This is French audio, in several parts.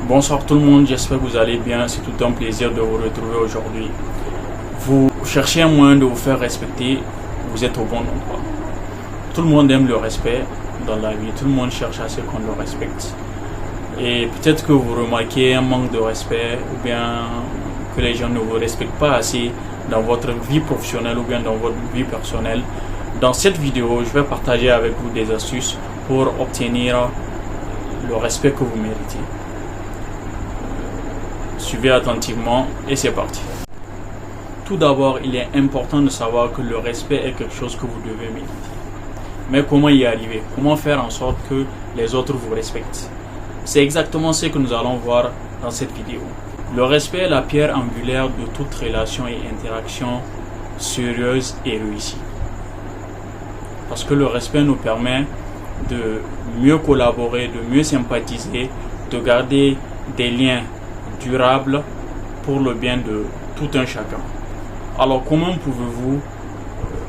Bonsoir tout le monde, j'espère que vous allez bien. C'est tout un plaisir de vous retrouver aujourd'hui. Vous cherchez un moyen de vous faire respecter, vous êtes au bon endroit. Tout le monde aime le respect dans la vie, tout le monde cherche à ce qu'on le respecte. Et peut-être que vous remarquez un manque de respect ou bien que les gens ne vous respectent pas assez dans votre vie professionnelle ou bien dans votre vie personnelle. Dans cette vidéo, je vais partager avec vous des astuces pour obtenir le respect que vous méritez. Suivez attentivement et c'est parti. Tout d'abord, il est important de savoir que le respect est quelque chose que vous devez mériter. Mais comment y arriver? Comment faire en sorte que les autres vous respectent? C'est exactement ce que nous allons voir dans cette vidéo. Le respect est la pierre angulaire de toute relation et interaction sérieuse et réussie. Parce que le respect nous permet de mieux collaborer, de mieux sympathiser, de garder des liens durables pour le bien de tout un chacun. Alors comment pouvez-vous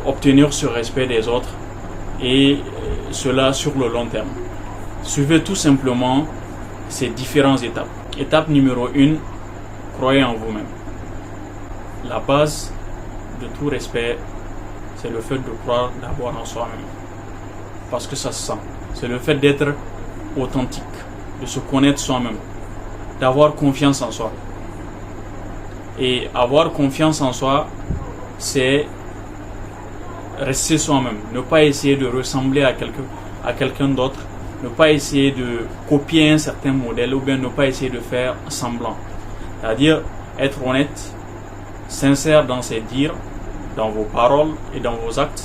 obtenir ce respect des autres et cela sur le long terme? Suivez tout simplement ces différentes étapes. Étape numéro 1, croyez en vous-même. La base de tout respect, c'est le fait de croire d'abord en soi-même. Parce que ça se sent. C'est le fait d'être authentique, de se connaître soi-même, d'avoir confiance en soi. Et avoir confiance en soi, c'est rester soi-même. Ne pas essayer de ressembler à quelqu'un d'autre. Ne pas essayer de copier un certain modèle ou bien ne pas essayer de faire semblant. C'est-à-dire être honnête, sincère dans ses dires, dans vos paroles et dans vos actes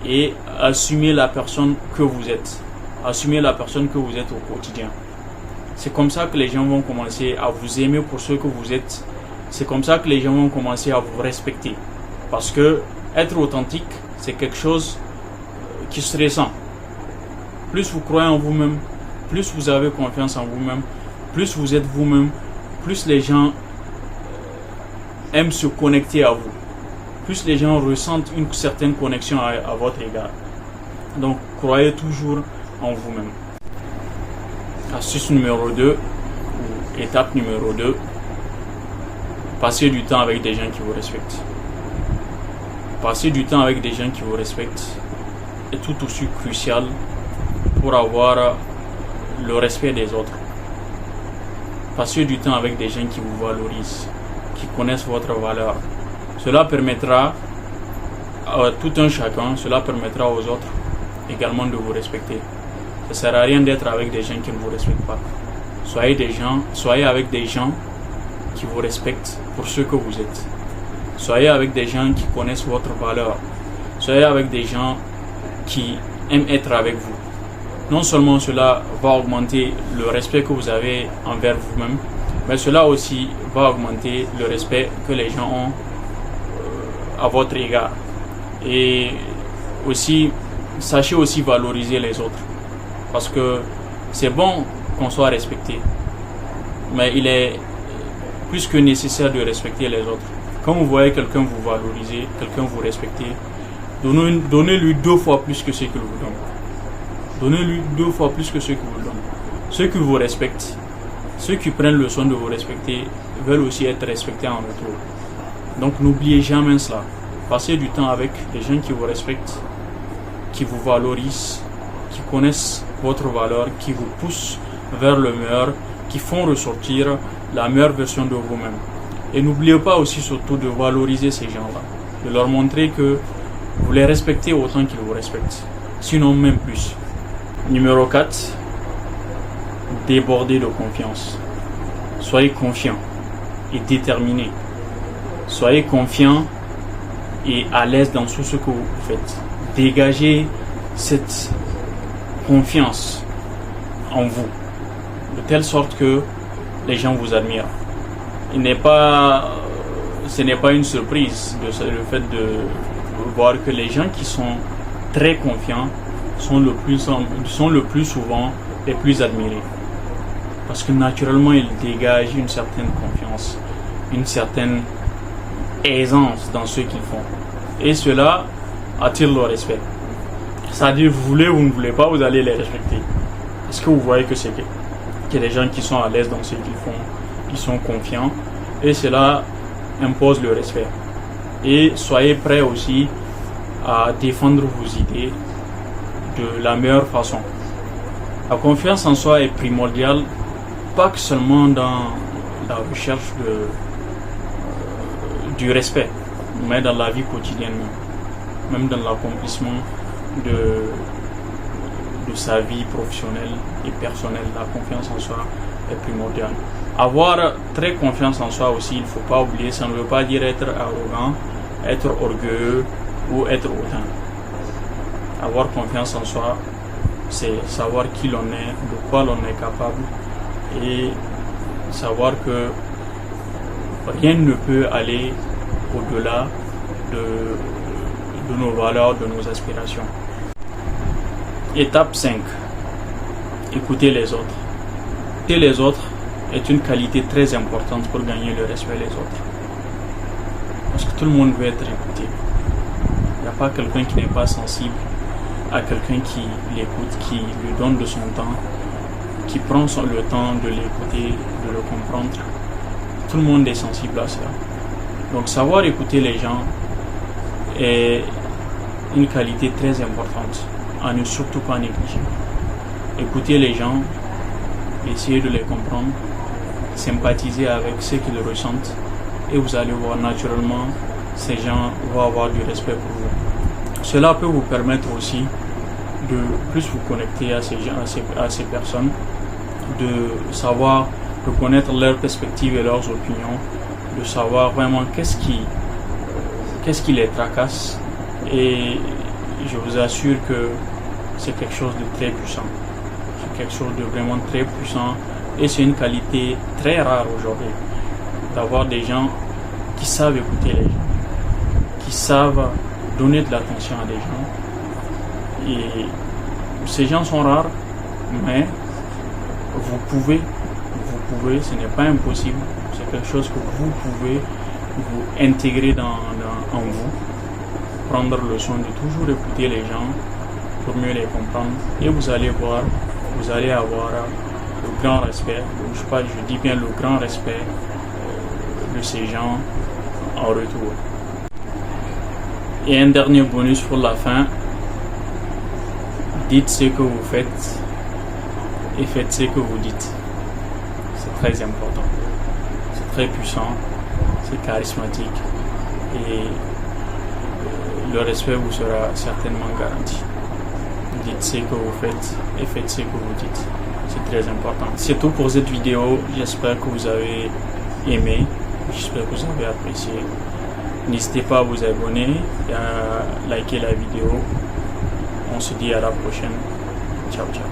et assumer la personne que vous êtes. Assumer la personne que vous êtes au quotidien. C'est comme ça que les gens vont commencer à vous aimer pour ce que vous êtes. C'est comme ça que les gens vont commencer à vous respecter. Parce que être authentique, c'est quelque chose qui se ressent. Plus vous croyez en vous-même, plus vous avez confiance en vous-même, plus vous êtes vous-même, plus les gens aiment se connecter à vous. Plus les gens ressentent une certaine connexion à votre égard. Donc, croyez toujours en vous-même. Astuce numéro 2, ou étape numéro 2, passez du temps avec des gens qui vous respectent. Passer du temps avec des gens qui vous respectent est tout aussi crucial pour avoir le respect des autres. Passez du temps avec des gens qui vous valorisent, qui connaissent votre valeur. Cela permettra à tout un chacun, cela permettra aux autres également de vous respecter. Ça ne sert à rien d'être avec des gens qui ne vous respectent pas. Soyez avec des gens qui vous respectent pour ce que vous êtes. Soyez avec des gens qui connaissent votre valeur. Soyez avec des gens qui aiment être avec vous. Non seulement cela va augmenter le respect que vous avez envers vous-même, mais cela aussi va augmenter le respect que les gens ont à votre égard. Et aussi, sachez aussi valoriser les autres. Parce que c'est bon qu'on soit respecté, mais il est plus que nécessaire de respecter les autres. Quand vous voyez quelqu'un vous valoriser, quelqu'un vous respecter, donnez-lui 2 fois plus que ce qu'il vous donne. Donnez-lui 2 fois plus que ce qu'il vous donne. Ceux qui vous respectent, ceux qui prennent le soin de vous respecter, veulent aussi être respectés en retour. Donc n'oubliez jamais cela. Passez du temps avec des gens qui vous respectent, qui vous valorisent, qui connaissent votre valeur, qui vous poussent vers le meilleur, qui font ressortir la meilleure version de vous-même. Et n'oubliez pas aussi surtout de valoriser ces gens-là, de leur montrer que vous les respectez autant qu'ils vous respectent, sinon même plus. Numéro 4, débordez de confiance. Soyez confiant et déterminé. Soyez confiant et à l'aise dans tout ce que vous faites. Dégagez cette confiance en vous, de telle sorte que les gens vous admirent. Ce n'est pas une surprise le fait de voir que les gens qui sont très confiants sont le plus souvent les plus admirés. Parce que naturellement, ils dégagent une certaine confiance, une certaine aisance dans ce qu'ils font. Et cela attire le respect. C'est-à-dire, vous voulez ou vous ne voulez pas, vous allez les respecter. Est-ce que vous voyez que c'est c'est des gens qui sont à l'aise dans ce qu'ils font, qui sont confiants, et cela impose le respect. Et soyez prêts aussi à défendre vos idées de la meilleure façon. La confiance en soi est primordiale, pas que seulement dans la recherche du respect, mais dans la vie quotidienne, même dans l'accomplissement de sa vie professionnelle et personnelle. La confiance en soi est primordiale. Avoir très confiance en soi aussi, il ne faut pas oublier, ça ne veut pas dire être arrogant, être orgueilleux ou être hautain. Avoir confiance en soi, c'est savoir qui l'on est, de quoi l'on est capable et savoir que rien ne peut aller au-delà de nos valeurs, de nos aspirations. Étape 5. Écouter les autres. Écouter les autres est une qualité très importante pour gagner le respect des autres. Parce que tout le monde veut être écouté. Il n'y a pas quelqu'un qui n'est pas sensible à quelqu'un qui l'écoute, qui lui donne de son temps, qui prend le temps de l'écouter, de le comprendre. Tout le monde est sensible à cela. Donc savoir écouter les gens est une qualité très importante à ne surtout pas négliger. Écouter les gens, essayer de les comprendre, sympathiser avec ce qu'ils ressentent et vous allez voir naturellement ces gens vont avoir du respect pour vous. Cela peut vous permettre aussi de plus vous connecter à ces gens, à ces personnes, de savoir, de connaître leurs perspectives et leurs opinions, de savoir vraiment qu'est-ce qui les tracasse, et je vous assure que c'est quelque chose de très puissant. C'est quelque chose de vraiment très puissant et c'est une qualité très rare aujourd'hui d'avoir des gens qui savent écouter les gens, qui savent donner de l'attention à des gens. Et ces gens sont rares, mais vous pouvez, ce n'est pas impossible, c'est quelque chose que vous pouvez vous intégrer en vous, prendre le soin de toujours écouter les gens pour mieux les comprendre et vous allez voir, vous allez avoir le grand respect, je dis bien le grand respect de ces gens en retour. Et un dernier bonus pour la fin, dites ce que vous faites et faites ce que vous dites. C'est très important, c'est très puissant, c'est charismatique et le respect vous sera certainement garanti. Dites ce que vous faites et faites ce que vous dites. C'est très important. C'est tout pour cette vidéo. J'espère que vous avez aimé. J'espère que vous avez apprécié. N'hésitez pas à vous abonner et à liker la vidéo. On se dit à la prochaine. Ciao, ciao.